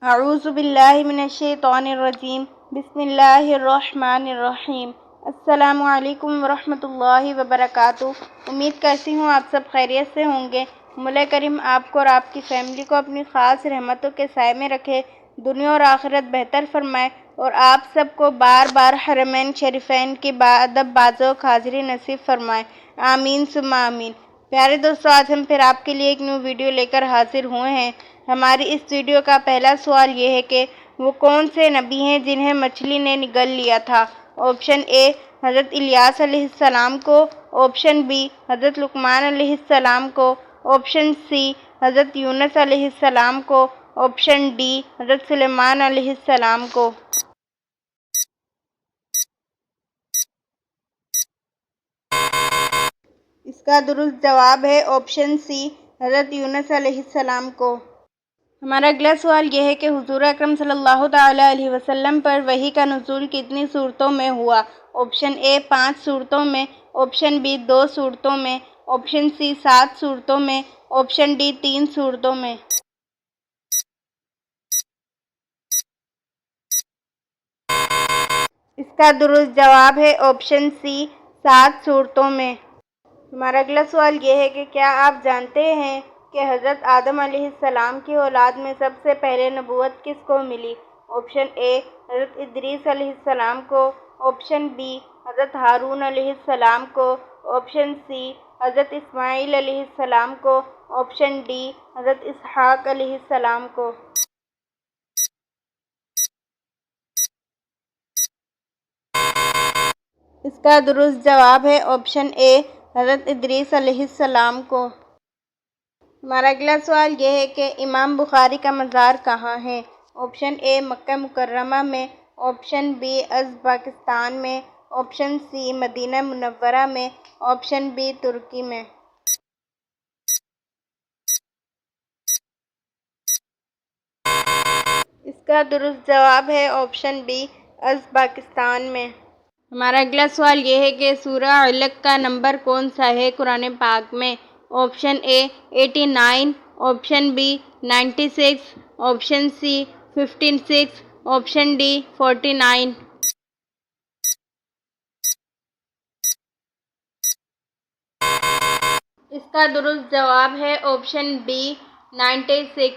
اعوذ باللہ من الشیطان الرجیم بسم اللہ الرحمن الرحیم السلام علیکم ورحمۃ اللہ وبرکاتہ۔ امید کرتی ہوں آپ سب خیریت سے ہوں گے۔ مولا کریم آپ کو اور آپ کی فیملی کو اپنی خاص رحمتوں کے سائے میں رکھے، دنیا اور آخرت بہتر فرمائے، اور آپ سب کو بار بار حرمین شریفین کی باادب بازوق حاضری نصیب فرمائے، آمین ثم آمین۔ پیارے دوستو، آج ہم پھر آپ کے لیے ایک نیو ویڈیو لے کر حاضر ہوئے ہیں۔ ہماری اس ویڈیو کا پہلا سوال یہ ہے کہ وہ کون سے نبی ہیں جنہیں مچھلی نے نگل لیا تھا؟ آپشن اے حضرت الیاس علیہ السلام کو، آپشن بی حضرت لقمان علیہ السلام کو، آپشن سی حضرت یونس علیہ السلام کو، آپشن ڈی حضرت سلیمان علیہ السلام کو۔ اس کا درست جواب ہے آپشن سی حضرت یونس علیہ السلام کو۔ ہمارا اگلا سوال یہ ہے کہ حضور اکرم صلی اللہ تعالیٰ علیہ وسلم پر وحی کا نزول کتنی صورتوں میں ہوا؟ آپشن اے 5 صورتوں میں، آپشن بی 2 صورتوں میں، آپشن سی 7 صورتوں میں، آپشن ڈی 3 صورتوں میں۔ اس کا درست جواب ہے آپشن سی 7 صورتوں میں۔ ہمارا اگلا سوال یہ ہے کہ کیا آپ جانتے ہیں کہ حضرت آدم علیہ السلام کی اولاد میں سب سے پہلے نبوت کس کو ملی؟ آپشن اے حضرت ادریس علیہ السلام کو، آپشن بی حضرت ہارون علیہ السلام کو، آپشن سی حضرت اسماعیل علیہ السلام کو، آپشن ڈی حضرت اسحاق علیہ السلام کو۔ اس کا درست جواب ہے آپشن اے حضرت ادریس علیہ السلام کو۔ ہمارا اگلا سوال یہ ہے کہ امام بخاری کا مزار کہاں ہے؟ آپشن اے مکہ مکرمہ میں، آپشن بی ازبکستان میں، آپشن سی مدینہ منورہ میں، آپشن بی ترکی میں۔ اس کا درست جواب ہے آپشن بی ازبکستان میں۔ ہمارا اگلا سوال یہ ہے کہ سورہ علق کا نمبر کون سا ہے قرآن پاک میں؟ Option A 89، option B 96، option C 56، option D 49۔ اس کا درست جواب ہے آپشن بی 96۔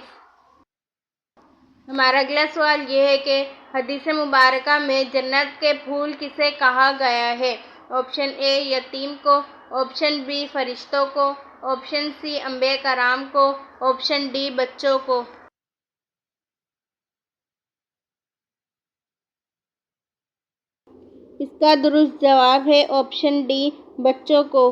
ہمارا اگلا سوال یہ ہے کہ حدیث مبارکہ میں جنت کے پھول کسے کہا گیا ہے؟ آپشن اے یتیم کو، آپشن بی فرشتوں کو، آپشن سی انبیاء کرام کو، آپشن ڈی بچوں کو۔ اس کا درست جواب ہے آپشن ڈی بچوں کو۔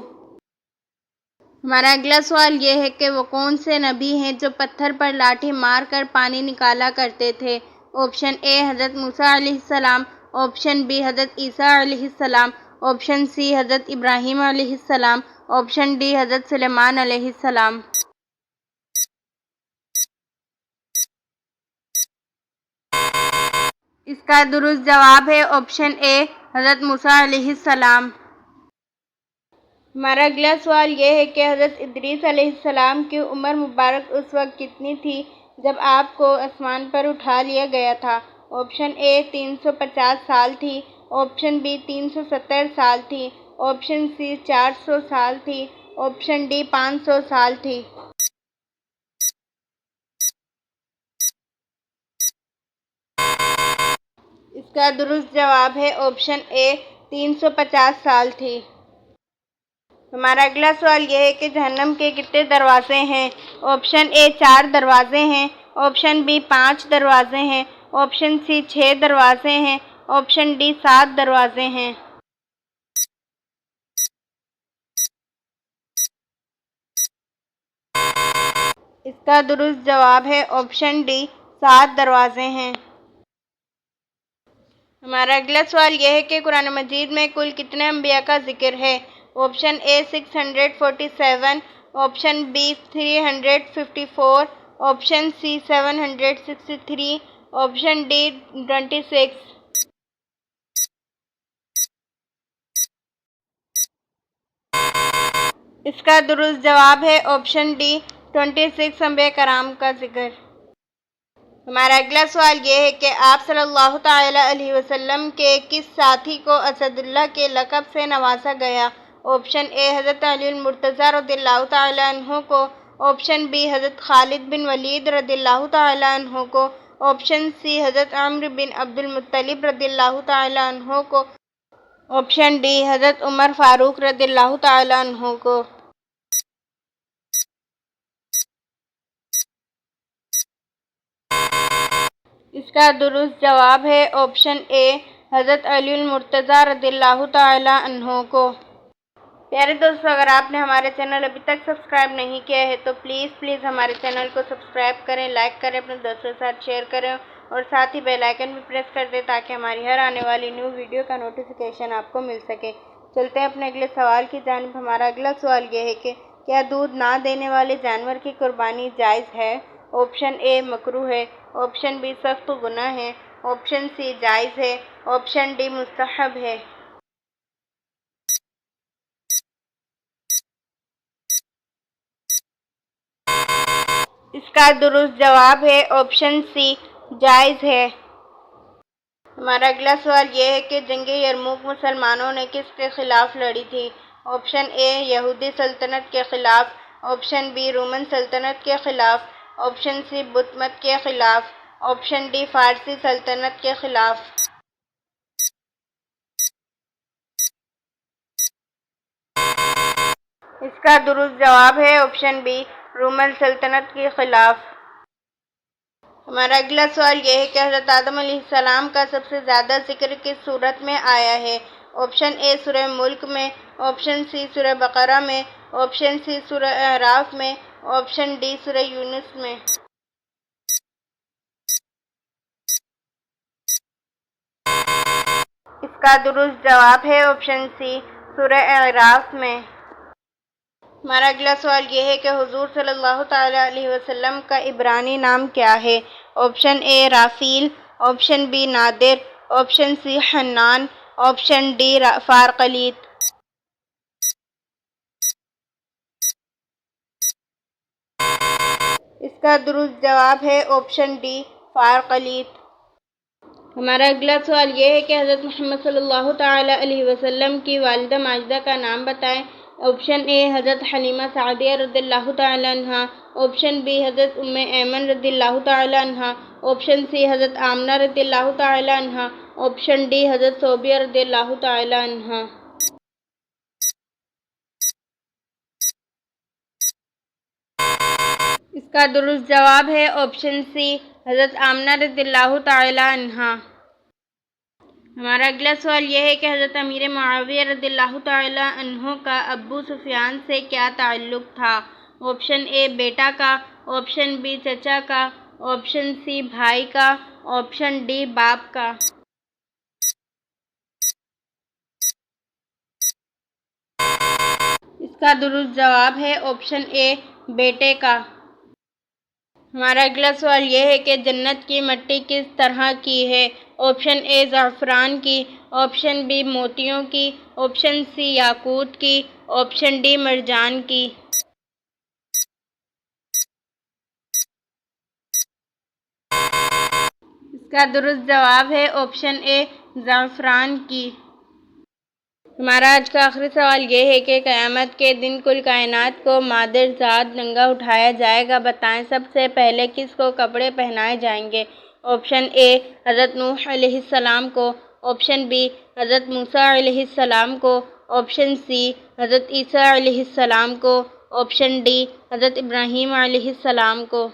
ہمارا اگلا سوال یہ ہے کہ وہ کون سے نبی ہیں جو پتھر پر لاٹھی مار کر پانی نکالا کرتے تھے؟ آپشن اے حضرت موسیٰ علیہ السلام، آپشن بی حضرت عیسیٰ علیہ السلام، آپشن سی حضرت ابراہیم علیہ السلام، آپشن ڈی حضرت سلیمان علیہ السلام۔ اس کا درست جواب ہے آپشن اے حضرت موسیٰ علیہ السلام۔ ہمارا اگلا سوال یہ ہے کہ حضرت ادریس علیہ السلام کی عمر مبارک اس وقت کتنی تھی جب آپ کو آسمان پر اٹھا لیا گیا تھا؟ آپشن اے 350 سال تھی، آپشن بی 370 سال تھی، آپشن سی 400 سال تھی، آپشن ڈی 500 سال تھی۔ اس کا درست جواب ہے آپشن اے 350 سال تھی۔ ہمارا اگلا سوال یہ ہے کہ جہنم کے کتنے دروازے ہیں؟ آپشن اے 4 دروازے ہیں، آپشن بی 5 دروازے ہیں، آپشن سی 6 دروازے ہیں، آپشن ڈی 7 دروازے ہیں۔ اس کا درست جواب ہے آپشن ڈی 7 دروازے ہیں۔ ہمارا اگلا سوال یہ ہے کہ قرآن مجید میں کل کتنے انبیاء کا ذکر ہے؟ Option A 647، option B 354، option C 763، option D 26۔ اس کا درست جواب ہے آپشن ڈی 26 انبیاء کرام کا ذکر۔ ہمارا اگلا سوال یہ ہے کہ آپ صلی اللہ تعالی علیہ وسلم کے کس ساتھی کو اسد اللہ کے لقب سے نوازا گیا؟ آپشن اے حضرت علی المرتضیٰ رضی اللہ تعالی عنہ کو، آپشن بی حضرت خالد بن ولید رضی اللہ تعالی عنہ کو، آپشن سی حضرت عمرو بن عبد المطلب رضی اللہ تعالی عنہ کو، آپشن ڈی حضرت عمر فاروق رضی اللہ تعالی عنہ کو۔ اس کا درست جواب ہے آپشن اے حضرت علی المرتضیٰ رضی اللہ تعالی عنہ کو۔ پیارے دوستو، اگر آپ نے ہمارے چینل ابھی تک سبسکرائب نہیں کیا ہے تو پلیز ہمارے چینل کو سبسکرائب کریں، لائک کریں، اپنے دوستوں کے ساتھ شیئر کریں اور ساتھ ہی بیل آئیکن بھی پریس کر دیں تاکہ ہماری ہر آنے والی نیو ویڈیو کا نوٹیفیکیشن آپ کو مل سکے۔ چلتے ہیں اپنے اگلے سوال کی جانب۔ ہمارا اگلا سوال یہ ہے کہ کیا دودھ نہ دینے والے جانور کی قربانی جائز ہے؟ آپشن اے مکروہ ہے، آپشن بی سخت گناہ ہے، آپشن سی جائز ہے، آپشن ڈی مستحب ہے۔ اس کا درست جواب ہے آپشن سی جائز ہے۔ ہمارا اگلا سوال یہ ہے کہ جنگ یرموک مسلمانوں نے کس کے خلاف لڑی تھی؟ آپشن اے یہودی سلطنت کے خلاف، آپشن بی رومن سلطنت کے خلاف، آپشن سی بت مت کے خلاف، آپشن ڈی فارسی سلطنت کے خلاف۔ اس کا درست جواب ہے آپشن بی رومن سلطنت کے خلاف۔ ہمارا اگلا سوال یہ ہے کہ حضرت آدم علیہ السلام کا سب سے زیادہ ذکر کس سورت میں آیا ہے؟ آپشن اے سورہ ملک میں، آپشن سی سورہ بقرہ میں، آپشن سی سورہ اعراف میں، آپشن ڈی سورہ یونس میں۔ اس کا درست جواب ہے آپشن سی سورہ اعراف میں۔ ہمارا اگلا سوال یہ ہے کہ حضور صلی اللہ تعالی علیہ وسلم کا عبرانی نام کیا ہے؟ آپشن اے رافیل، آپشن بی نادر، آپشن سی حنان، آپشن ڈی فارقلیط۔ اس کا درست جواب ہے آپشن ڈی فارقلیط۔ ہمارا اگلا سوال یہ ہے کہ حضرت محمد صلی اللہ تعالی علیہ وسلم کی والدہ ماجدہ کا نام بتائیں۔ آپشن اے حضرت حلیمہ سعدیہ رضی اللہ تعالی عنہا، آپشن بی حضرت ام ایمن رضی اللہ تعالی عنہا، آپشن سی حضرت آمنہ رضی اللہ تعالی عنہا، آپشن ڈی حضرت صوبیہ رضی اللہ تعالی عنہا۔ اس کا درست جواب ہے آپشن سی حضرت آمنہ رضی اللہ تعالی عنہا۔ ہمارا اگلا سوال یہ ہے کہ حضرت امیر معاویہ رضی اللہ تعالی عنہ کا ابو سفیان سے کیا تعلق تھا؟ آپشن اے بیٹا کا، آپشن بی چچا کا، آپشن سی بھائی کا، آپشن ڈی باپ کا۔ اس کا درست جواب ہے آپشن اے بیٹے کا۔ ہمارا اگلا سوال یہ ہے کہ جنت کی مٹی کس طرح کی ہے؟ آپشن اے زعفران کی، آپشن بی موتیوں کی، آپشن سی یاقوت کی، آپشن ڈی مرجان کی۔ اس کا درست جواب ہے آپشن اے زعفران کی۔ ہمارا آج کا آخری سوال یہ ہے کہ قیامت کے دن کل کائنات کو مادر ذات ننگا اٹھایا جائے گا، بتائیں سب سے پہلے کس کو کپڑے پہنائے جائیں گے؟ آپشن اے حضرت نوح علیہ السلام کو، آپشن بی حضرت موسیٰ علیہ السلام کو، آپشن سی حضرت عیسیٰ علیہ السلام کو، آپشن ڈی حضرت ابراہیم علیہ السلام کو۔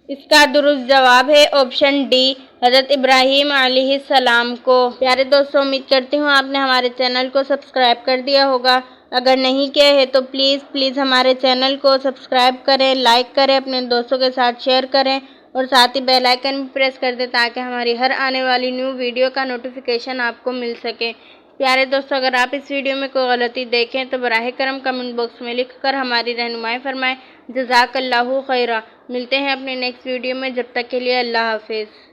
اس کا درست جواب ہے آپشن ڈی حضرت ابراہیم علیہ السلام کو۔ پیارے دوستو، امید کرتی ہوں آپ نے ہمارے چینل کو سبسکرائب کر دیا ہوگا۔ اگر نہیں کیا ہے تو پلیز ہمارے چینل کو سبسکرائب کریں، لائک کریں، اپنے دوستوں کے ساتھ شیئر کریں اور ساتھ ہی بیل آئیکن بھی پریس کر دیں تاکہ ہماری ہر آنے والی نیو ویڈیو کا نوٹیفیکیشن آپ کو مل سکے۔ پیارے دوستو، اگر آپ اس ویڈیو میں کوئی غلطی دیکھیں تو براہ کرم کمنٹ باکس میں لکھ کر ہماری رہنمائی فرمائیں۔ جزاک اللہ خیرہ۔ ملتے ہیں اپنے نیکسٹ ویڈیو میں، جب تک کے لیے اللہ حافظ۔